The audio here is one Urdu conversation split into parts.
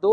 2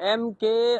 MK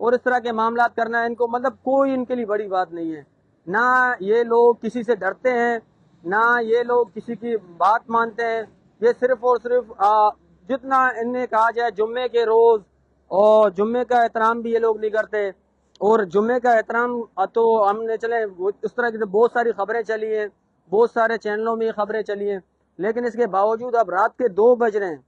اور اس طرح کے معاملات کرنا ہے ان کو مطلب کوئی ان کے لیے بڑی بات نہیں ہے. نہ یہ لوگ کسی سے ڈرتے ہیں، نہ یہ لوگ کسی کی بات مانتے ہیں. یہ صرف اور صرف جتنا ان نے کہا جائے جمعے کے روز، اور جمعے کا احترام بھی یہ لوگ نہیں کرتے. اور جمعے کا احترام تو ہم نے چلے اس طرح کی بہت ساری خبریں چلی ہیں، بہت سارے چینلوں میں یہ خبریں چلی ہیں، لیکن اس کے باوجود اب رات کے 2 بج رہے ہیں،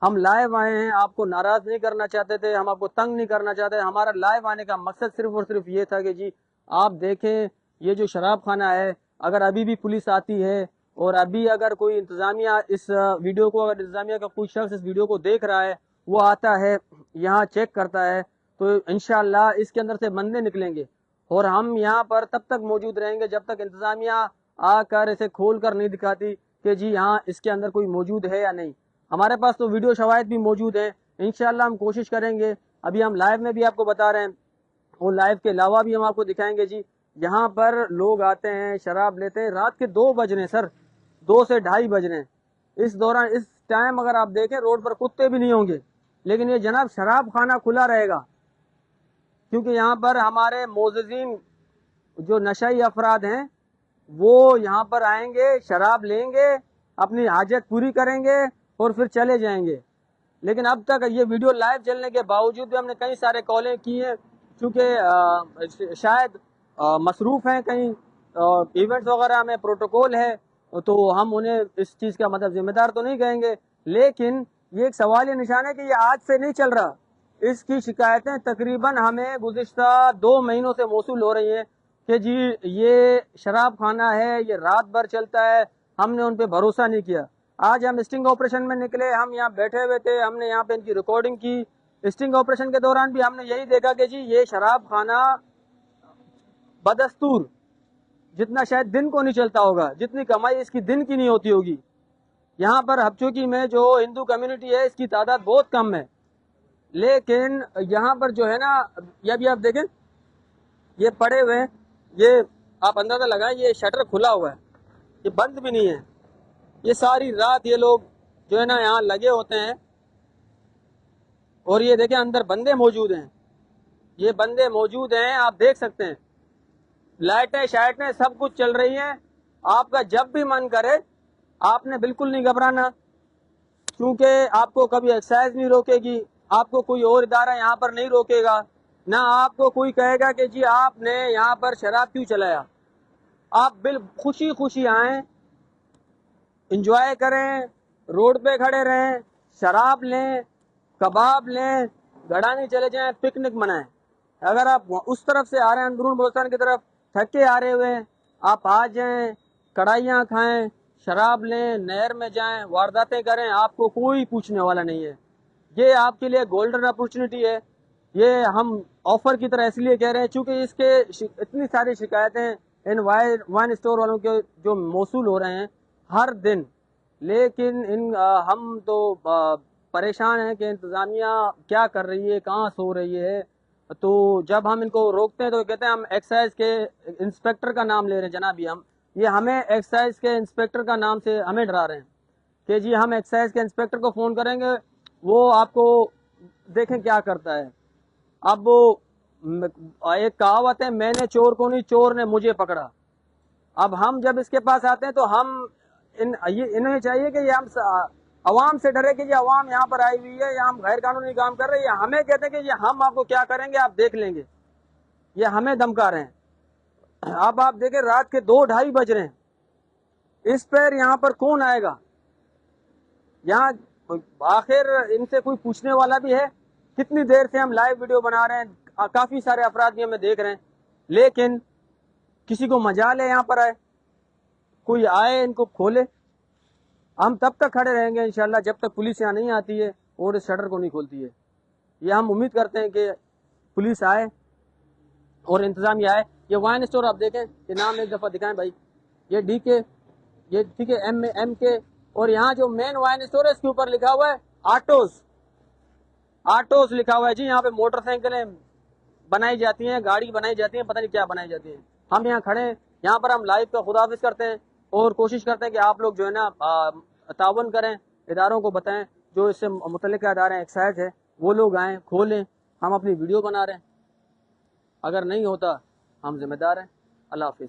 ہم لائیو آئے ہیں. آپ کو ناراض نہیں کرنا چاہتے تھے، ہم آپ کو تنگ نہیں کرنا چاہتے. ہمارا لائیو آنے کا مقصد صرف اور صرف یہ تھا کہ جی آپ دیکھیں یہ جو شراب خانہ ہے، اگر ابھی بھی پولیس آتی ہے اور ابھی اگر کوئی انتظامیہ اس ویڈیو کو، اگر انتظامیہ کا کوئی شخص اس ویڈیو کو دیکھ رہا ہے، وہ آتا ہے یہاں چیک کرتا ہے، تو انشاءاللہ اس کے اندر سے بندے نکلیں گے. اور ہم یہاں پر تب تک موجود رہیں گے جب تک انتظامیہ آ کر اسے کھول کر نہیں دکھاتی کہ جی یہاں اس کے اندر کوئی موجود ہے یا نہیں. ہمارے پاس تو ویڈیو شواہد بھی موجود ہیں، انشاءاللہ ہم کوشش کریں گے. ابھی ہم لائیو میں بھی آپ کو بتا رہے ہیں، اور لائیو کے علاوہ بھی ہم آپ کو دکھائیں گے. جی یہاں پر لوگ آتے ہیں، شراب لیتے ہیں. رات کے 2 بج رہے ہیں سر، 2 سے 2:30 بج رہے ہیں. اس دوران اس ٹائم اگر آپ دیکھیں روڈ پر کتے بھی نہیں ہوں گے، لیکن یہ جناب شراب خانہ کھلا رہے گا، کیونکہ یہاں پر ہمارے معززین جو نشئی افراد ہیں وہ یہاں پر آئیں گے، شراب لیں گے، اپنی حاجت پوری کریں گے اور پھر چلے جائیں گے. لیکن اب تک یہ ویڈیو لائیو چلنے کے باوجود بھی ہم نے کئی سارے کالیں کی ہیں، چونکہ شاید مصروف ہیں کہیں ایونٹس وغیرہ میں، پروٹوکول ہے، تو ہم انہیں اس چیز کا مطلب ذمہ دار تو نہیں کہیں گے. لیکن یہ ایک سوال یہ نشان ہے کہ یہ آج سے نہیں چل رہا. اس کی شکایتیں تقریباً ہمیں گزشتہ 2 مہینوں سے موصول ہو رہی ہیں کہ جی یہ شراب خانہ ہے، یہ رات بھر چلتا ہے. ہم نے ان پہ بھروسہ نہیں کیا. آج ہم اسٹنگ آپریشن میں نکلے، ہم یہاں بیٹھے ہوئے تھے، ہم نے یہاں پہ ان کی ریکارڈنگ کی. اسٹنگ آپریشن کے دوران بھی ہم نے یہی دیکھا کہ جی یہ شراب خانہ بدستور جتنا شاید دن کو نہیں چلتا ہوگا، جتنی کمائی اس کی دن کی نہیں ہوتی ہوگی. یہاں پر ہپچوکی میں جو ہندو کمیونٹی ہے اس کی تعداد بہت کم ہے، لیکن یہاں پر جو ہے نا، یہ بھی آپ دیکھیں یہ پڑے ہوئے ہیں، یہ آپ اندازہ لگائیں یہ شٹر کھلا ہوا ہے، یہ بند بھی نہیں ہے. یہ ساری رات یہ لوگ جو ہے نا یہاں لگے ہوتے ہیں. اور یہ دیکھیں اندر بندے موجود ہیں، یہ بندے موجود ہیں، آپ دیکھ سکتے ہیں. لائٹیں شائٹیں سب کچھ چل رہی ہیں. آپ کا جب بھی من کرے آپ نے بالکل نہیں گھبرانا، کیونکہ آپ کو کبھی ایکسائز نہیں روکے گی، آپ کو کوئی اور ادارہ یہاں پر نہیں روکے گا، نہ آپ کو کوئی کہے گا کہ جی آپ نے یہاں پر شراب کیوں چلایا. آپ خوشی خوشی آئیں، انجوائے کریں، روڈ پہ کھڑے رہیں، شراب لیں، کباب لیں، گڑانی چلے جائیں، پکنک منائیں. اگر آپ اس طرف سے آ رہے ہیں اندرون بلوچستان کی طرف، تھکے آ رہے ہوئے، آپ آ جائیں، کڑھائیاں کھائیں، شراب لیں، نہر میں جائیں، وارداتیں کریں، آپ کو کوئی پوچھنے والا نہیں ہے. یہ آپ کے لیے گولڈن اپورچونٹی ہے. یہ ہم آفر کی طرح اس لیے کہہ رہے ہیں چونکہ اس کے اتنی ساری شکایتیں ان وائن اسٹور والوں کے جو موصول ہو رہے ہیں ہر دن. لیکن ہم تو پریشان ہیں کہ انتظامیہ کیا کر رہی ہے، کہاں سو رہی ہے. تو جب ہم ان کو روکتے ہیں تو کہتے ہیں ہم ایکسائز کے انسپیکٹر کا نام لے رہے ہیں. جناب یہ ہمیں ایکسائز کے انسپیکٹر کا نام سے ہمیں ڈرا رہے ہیں کہ جی ہم ایکسائز کے انسپیکٹر کو فون کریں گے، وہ آپ کو دیکھیں کیا کرتا ہے. اب ایک کہاوت ہے، میں نے چور کو نہیں چور نے مجھے پکڑا. اب ہم جب اس کے پاس آتے ہیں تو ہم انہیں چاہیے کہ یہ ہم عوام سے ڈرے کہ یہ عوام یہاں پر آئی ہوئی ہے یا ہم غیر قانونی کام کر رہے ہیں. ہمیں کہتے ہیں کہ یہ ہم آپ کو کیا کریں گے آپ دیکھ لیں گے، یہ ہمیں دمکا رہے ہیں. اب آپ دیکھیں رات کے 2:30 بج رہے ہیں، اس پر یہاں پر کون آئے گا؟ یہاں آخر ان سے کوئی پوچھنے والا بھی ہے؟ کتنی دیر سے ہم لائیو ویڈیو بنا رہے ہیں، کافی سارے افراد بھی ہمیں دیکھ رہے ہیں، لیکن کسی کو مجال ہے یہاں پر آئے، کوئی آئے ان کو کھولے. ہم تب تک کھڑے رہیں گے انشاءاللہ جب تک پولیس یہاں نہیں آتی ہے اور اس شٹر کو نہیں کھولتی ہے. یہ ہم امید کرتے ہیں کہ پولیس آئے اور انتظامیہ آئے. یہ وائن اسٹور آپ دیکھیں، یہ نام ایک دفعہ دکھائیں بھائی، یہ ڈی کے، یہ ٹھیک ہے ایم کے، اور یہاں جو مین وائن اسٹور ہے اس کے اوپر لکھا ہوا ہے آٹوز لکھا ہوا ہے. جی یہاں پہ موٹر سائیکلیں بنائی جاتی ہیں، گاڑی بنائی جاتی ہیں، پتہ نہیں کیا بنائی جاتی ہیں. ہم یہاں کھڑے ہیں، یہاں پر ہم لائیو کا خداحافظ کرتے ہیں اور کوشش کرتے ہیں کہ آپ لوگ جو ہے نا تعاون کریں، اداروں کو بتائیں جو اس سے متعلقہ ادارے ایکسائز ہے وہ لوگ آئیں کھولیں. ہم اپنی ویڈیو بنا رہے ہیں. اگر نہیں ہوتا ہم ذمہ دار ہیں. اللہ حافظ.